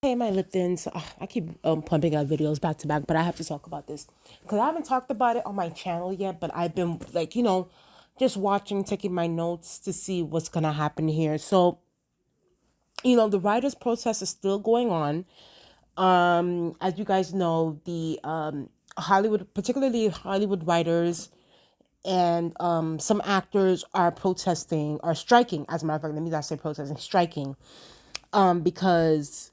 Hey, my Liptons. I keep pumping out videos back to back, but I have to talk about this because I haven't talked about it on my channel yet. But I've been like, just watching, taking my notes to see what's gonna happen here. So, the writers' protest is still going on. As you guys know, the Hollywood, particularly Hollywood writers and some actors are protesting or striking. As a matter of fact, let me not say protesting, striking, because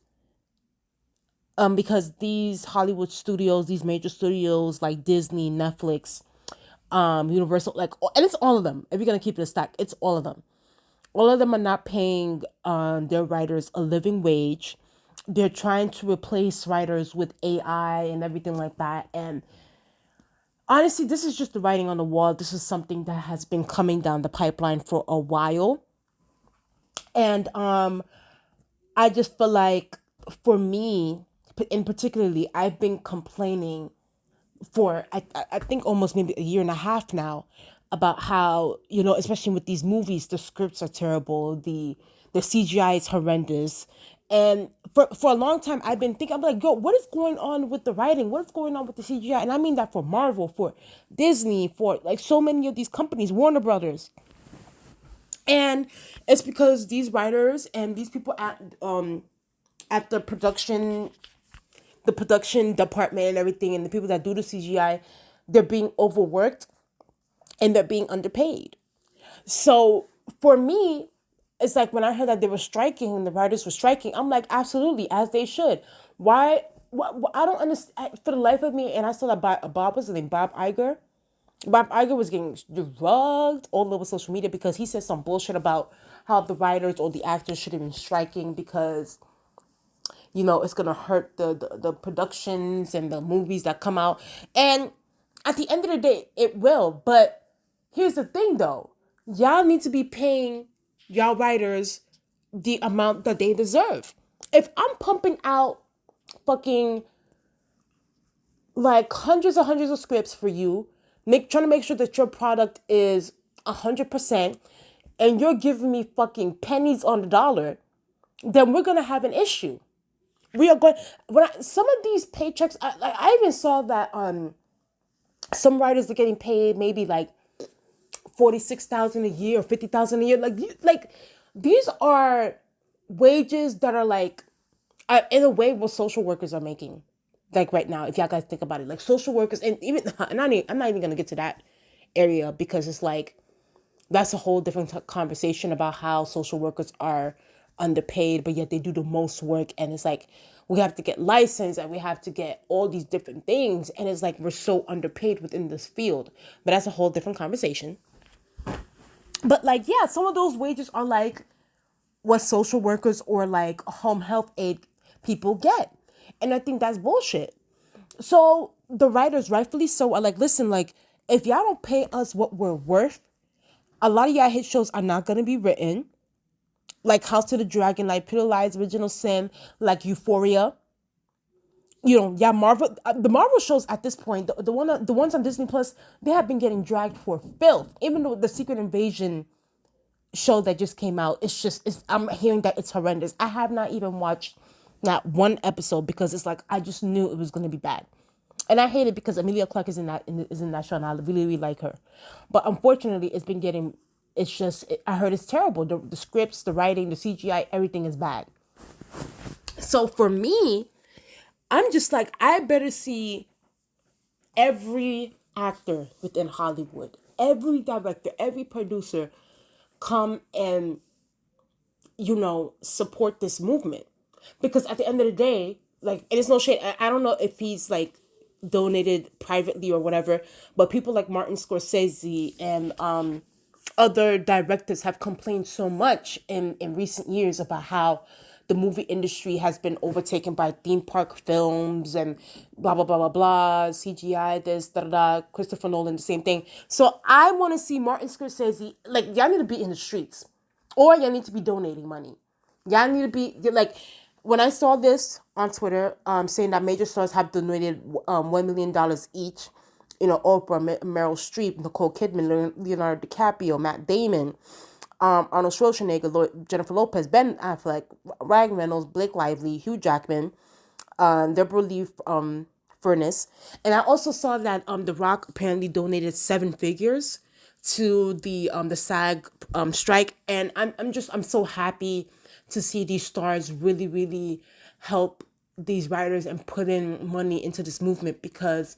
these Hollywood studios, these major studios like Disney, Netflix, Universal, and it's all of them. If you're gonna keep it a stack, it's all of them. All of them are not paying their writers a living wage. They're trying to replace writers with AI and everything like that. And honestly, this is just the writing on the wall. This is something that has been coming down the pipeline for a while. And I just feel like for me, in particularly, I've been complaining for I think almost maybe a year and a half now about how especially with these movies the scripts are terrible, the CGI is horrendous, and for a long time I've been thinking, I'm like, yo, what is going on with the writing, what is going on with the CGI? And I mean that for Marvel, for Disney, for like so many of these companies, Warner Brothers. And it's because these writers and these people at the production department and everything, and the people that do the CGI, they're being overworked and they're being underpaid. So for me, it's like when I heard that they were striking and the writers were striking, I'm like, absolutely, as they should. Why? I don't understand for the life of me. And I saw that Bob was his name, Bob Iger. Bob Iger was getting drugged all over social media because he said some bullshit about how the writers or the actors should have been striking because it's gonna hurt the productions and the movies that come out. And at the end of the day, it will. But here's the thing though. Y'all need to be paying y'all writers the amount that they deserve. If I'm pumping out fucking like hundreds of scripts for you, trying to make sure that your product is 100%, and you're giving me fucking pennies on the dollar, then we're gonna have an issue. We are going some of these paychecks. I even saw that some writers are getting paid maybe like 46,000 a year or 50,000 a year. Like these are wages that are like in a way what social workers are making. Like right now, if y'all guys think about it, like social workers, and even I'm not even gonna get to that area because it's like that's a whole different conversation about how social workers are underpaid, but yet they do the most work. And it's like we have to get licensed and we have to get all these different things. And it's like we're so underpaid within this field. But that's a whole different conversation. But like, yeah, some of those wages are like what social workers or like home health aid people get. And I think that's bullshit. So the writers, rightfully so, are like, listen, like, if y'all don't pay us what we're worth, a lot of y'all hit shows are not going to be written. Like House to the Dragon, like Peter Lies, Original Sin, like Euphoria. Yeah, Marvel. The Marvel shows at this point, the ones on Disney Plus, they have been getting dragged for filth. Even though the Secret Invasion show that just came out, I'm hearing that it's horrendous. I have not even watched not one episode because it's like I just knew it was going to be bad. And I hate it because Emilia Clarke is in that show, and I really really like her. But unfortunately, it's been getting. It's just I heard it's terrible. The scripts, the writing, the CGI, everything is bad. So for me, I'm just like I better see every actor within Hollywood, every director, every producer come and support this movement, because at the end of the day, like, it is no shade. I don't know if he's like donated privately or whatever, but people like Martin Scorsese and other directors have complained so much in recent years about how the movie industry has been overtaken by theme park films and blah blah blah blah blah, CGI this da da da. Christopher Nolan, the same thing. So I want to see Martin Scorsese, like, y'all need to be in the streets, or y'all need to be donating money. Y'all need to be like, when I saw this on Twitter, saying that major stars have donated $1 million each, Oprah, Meryl Streep, Nicole Kidman, Leonardo DiCaprio, Matt Damon, Arnold Schwarzenegger, Jennifer Lopez, Ben Affleck, Ryan Reynolds, Blake Lively, Hugh Jackman, Deborah Lee Furness. And I also saw that The Rock apparently donated 7 figures to the SAG strike. And I'm so happy to see these stars really help these writers and put in money into this movement, because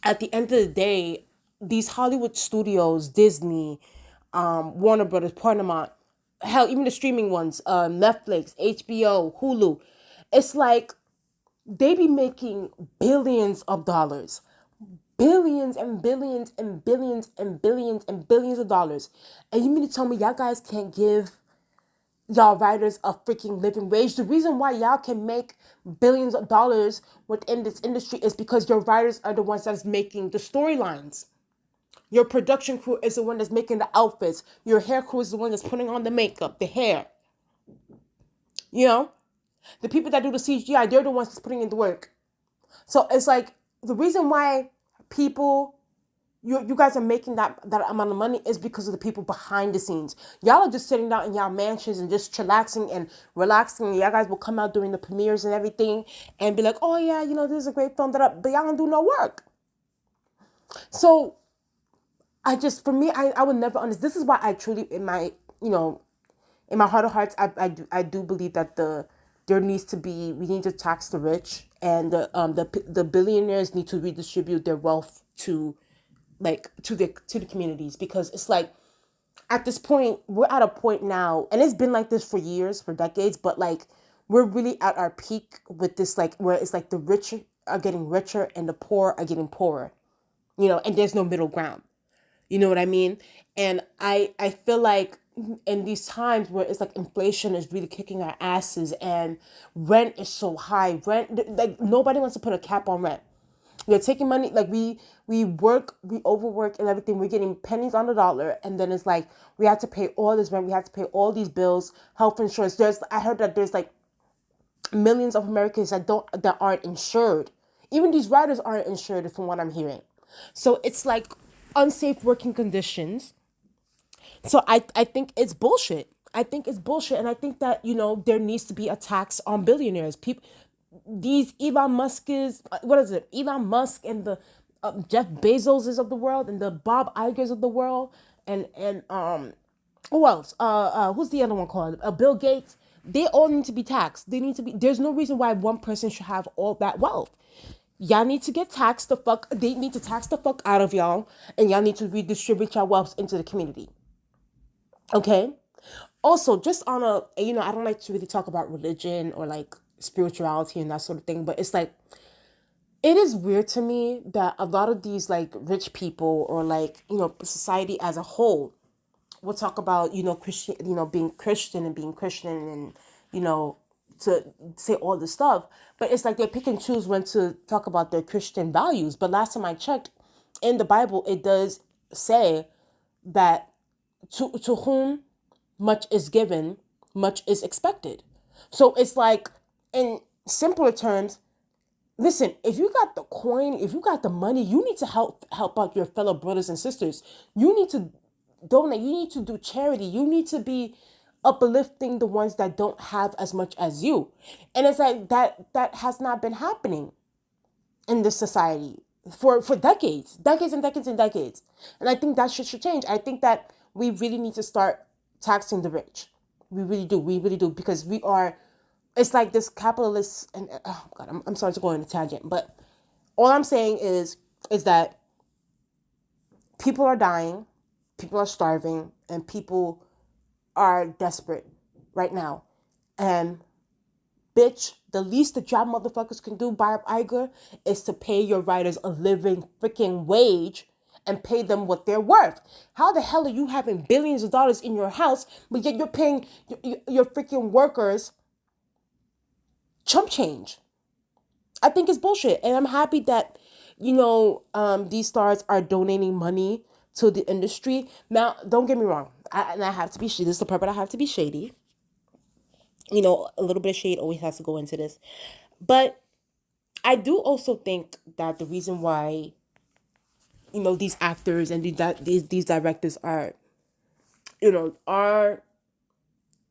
at the end of the day, these Hollywood studios, Disney, Warner Brothers, Paramount, hell, even the streaming ones, Netflix, HBO, Hulu, it's like they be making billions of dollars, billions and billions and billions and billions and billions of dollars. And you mean to tell me y'all guys can't give y'all writers a freaking living wage? The reason why y'all can make billions of dollars within this industry is because your writers are the ones that's making the storylines. Your production crew is the one that's making the outfits. Your hair crew is the one that's putting on the makeup, the hair. You know? The people that do the CGI, they're the ones that's putting in the work. So it's like the reason why people you guys are making that amount of money is because of the people behind the scenes. Y'all are just sitting down in y'all mansions and just chillaxing and relaxing. Y'all guys will come out during the premieres and everything and be like, oh yeah, this is a great film, but y'all don't do no work. So for me, I would never understand. This is why I truly, in my heart of hearts, I do believe that we need to tax the rich, and the billionaires need to redistribute their wealth to the communities, because it's like at this point we're at a point now, and it's been like this for years, for decades, but like we're really at our peak with this, like where it's like the rich are getting richer and the poor are getting poorer, and there's no middle ground. You know what I mean? And I feel like in these times where it's like inflation is really kicking our asses and rent is so high, like nobody wants to put a cap on rent. We're taking money, like we work, we overwork and everything. We're getting pennies on the dollar, and then it's like we have to pay all this rent, we have to pay all these bills, health insurance. I heard that there's like millions of Americans that aren't insured. Even these writers aren't insured, from what I'm hearing. So it's like unsafe working conditions. So I think it's bullshit. I think it's bullshit, and I think that there needs to be a tax on billionaires. People, these Elon Musk is what is it? Elon Musk and the Jeff Bezoses of the world and the Bob Igers of the world, and who else? Who's the other one called? Bill Gates. They all need to be taxed. They need to be. There's no reason why one person should have all that wealth. Y'all need to get taxed the fuck. They need to tax the fuck out of y'all, and y'all need to redistribute your wealth into the community. Okay. Also, just on I don't like to really talk about religion or like spirituality and that sort of thing, but it's like it is weird to me that a lot of these like rich people, or like society as a whole, will talk about Christian, being Christian and being Christian, and to say all this stuff, but it's like they pick and choose when to talk about their Christian values. But last time I checked, in the Bible it does say that to whom much is given, much is expected. So it's like, in simpler terms, listen, if you got the coin, if you got the money, you need to help out your fellow brothers and sisters. You need to donate. You need to do charity. You need to be uplifting the ones that don't have as much as you. And it's like that has not been happening in this society for decades and decades and decades. And I think that should change. I think that we really need to start taxing the rich. We really do, because we are, it's like this capitalist, and oh god, I'm sorry to go on a tangent, but all I'm saying is that people are dying, people are starving, and people are desperate right now. And bitch, the least the job motherfuckers can do, Bob Iger, is to pay your writers a living freaking wage and pay them what they're worth. How the hell are you having billions of dollars in your house, but yet you're paying your freaking workers chump change? I think it's bullshit. And I'm happy that, these stars are donating money to the industry. Now, don't get me wrong. I have to be shady. This is the part, but I have to be shady. A little bit of shade always has to go into this. But I do also think that the reason why, these actors and these directors are are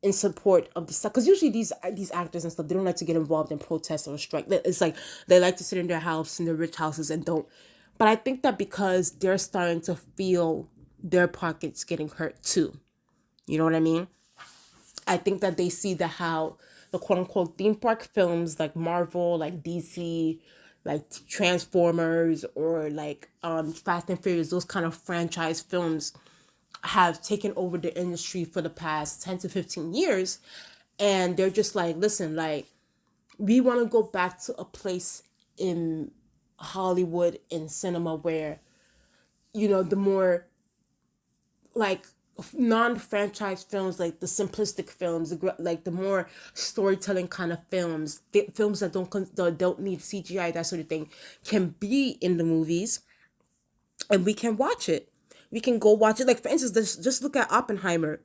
in support of the stuff, because usually these actors and stuff, they don't like to get involved in protests or strike. It's like they like to sit in their house, in their rich houses, and don't. But I think that because they're starting to feel their pockets getting hurt too. You know what I mean? I think that they see the how the quote unquote theme park films like Marvel, like DC, like Transformers, or like Fast and Furious, those kind of franchise films have taken over the industry for the past 10 to 15 years. And they're just like, listen, like, we want to go back to a place in Hollywood, in cinema, where, the more like non-franchise films, like the simplistic films, like the more storytelling kind of films, films that don't need CGI, that sort of thing, can be in the movies, and we can watch it. We can go watch it. Like, for instance, just look at Oppenheimer,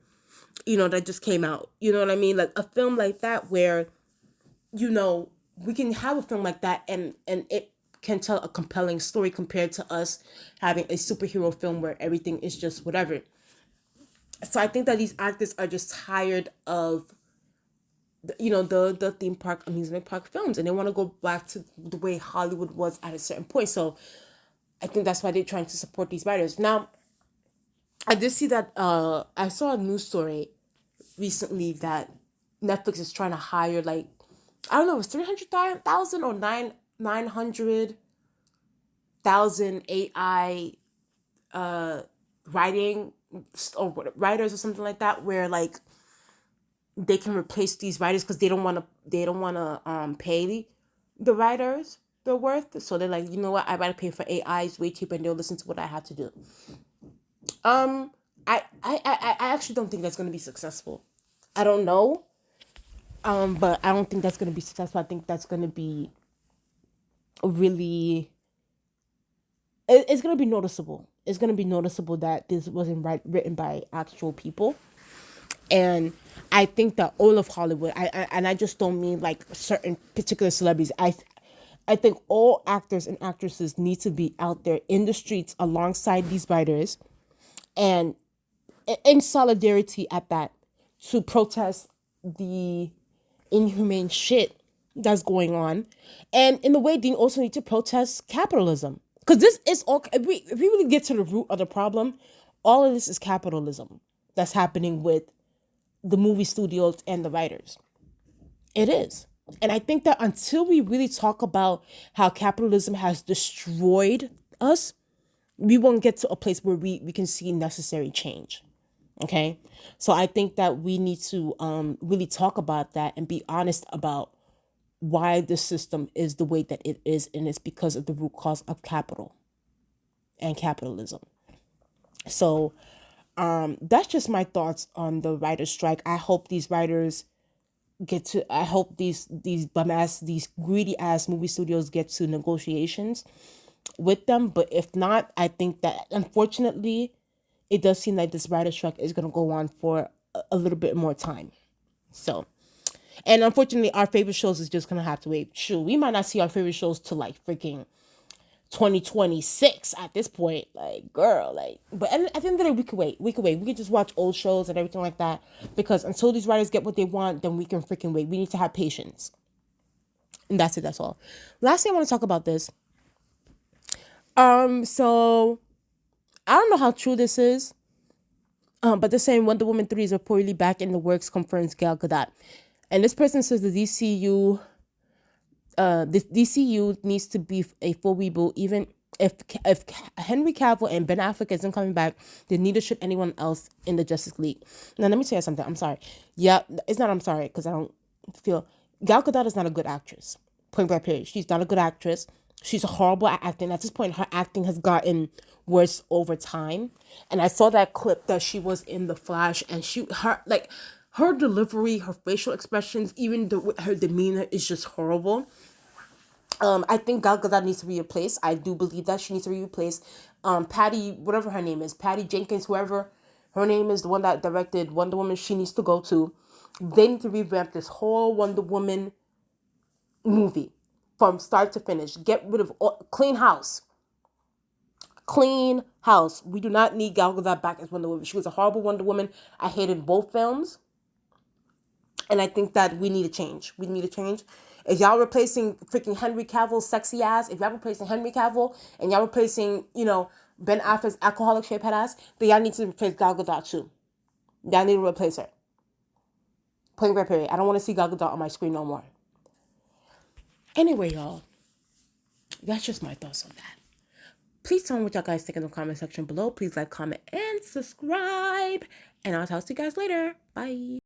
that just came out. You know what I mean? Like a film like that where, we can have a film like that, and it can tell a compelling story compared to us having a superhero film where everything is just whatever. So I think that these actors are just tired of the theme park amusement park films, and they want to go back to the way Hollywood was at a certain point. So I think that's why they're trying to support these writers. Now, I did see that I saw a news story recently that Netflix is trying to hire, like, I don't know, it's 300,000 or 900,000 AI writing or writers or something like that, where like they can replace these writers because they don't want to pay the writers their worth. So they're like, you know what, I rather pay for AI, it's way cheaper, and they'll listen to what I have to do. Um, I actually don't think that's gonna be successful. I don't know. But I don't think that's gonna be successful. I think that's gonna be really. It's gonna be noticeable. It's gonna be noticeable that this wasn't written by actual people, and I think that all of Hollywood. And I just don't mean like certain particular celebrities. I think all actors and actresses need to be out there in the streets alongside these writers, and in solidarity at that, to protest the inhumane shit that's going on. And in the way, Dean also need to protest capitalism. Because this is all, if we really get to the root of the problem, all of this is capitalism that's happening with the movie studios and the writers. It is. And I think that until we really talk about how capitalism has destroyed us, we won't get to a place where we can see necessary change. Okay. So I think that we need to really talk about that and be honest about why the system is the way that it is. And it's because of the root cause of capital and capitalism. So that's just my thoughts on the writer's strike. I hope these writers I hope these bum ass, these greedy ass movie studios get to negotiations with them. But if not, I think that unfortunately it does seem like this writer's strike is going to go on for a little bit more time. So, and unfortunately, our favorite shows is just going to have to wait. Shoot, we might not see our favorite shows till like freaking 2026 at this point. Like, girl, like, but at the end of the day, we could wait. We could wait. We could just watch old shows and everything like that, because until these writers get what they want, then we can freaking wait. We need to have patience. And that's it. That's all. Last thing I want to talk about this. So I don't know how true this is. But they're saying Wonder Woman 3 is reportedly back in the works, confirms Gal Gadot. And this person says this DCU needs to be a full reboot. Even if Henry Cavill and Ben Affleck isn't coming back, then neither should anyone else in the Justice League. Now, let me tell you something. I'm sorry. Yeah, it's not I'm sorry, because I don't feel... Gal Gadot is not a good actress. Point blank period. She's not a good actress. She's horrible at acting. At this point, her acting has gotten worse over time. And I saw that clip that she was in The Flash, and her delivery, her facial expressions, even her demeanor is just horrible. I think Gal Gadot needs to be replaced. I do believe that she needs to be replaced. Patty, whatever her name is, Patty Jenkins, whoever her name is, the one that directed Wonder Woman, she needs to go to. They need to revamp this whole Wonder Woman movie from start to finish. Get rid of clean house. Clean house. We do not need Gal Gadot back as Wonder Woman. She was a horrible Wonder Woman. I hated both films. And I think that we need a change. We need a change. If y'all replacing freaking Henry Cavill's sexy ass, if y'all replacing Henry Cavill and y'all replacing, Ben Affleck's alcoholic shape head ass, then y'all need to replace Gal Gadot too. Y'all need to replace her. Point blank period. I don't want to see Gal Gadot on my screen no more. Anyway, y'all, that's just my thoughts on that. Please tell me what y'all guys think in the comment section below. Please like, comment, and subscribe. And I'll talk to you guys later. Bye.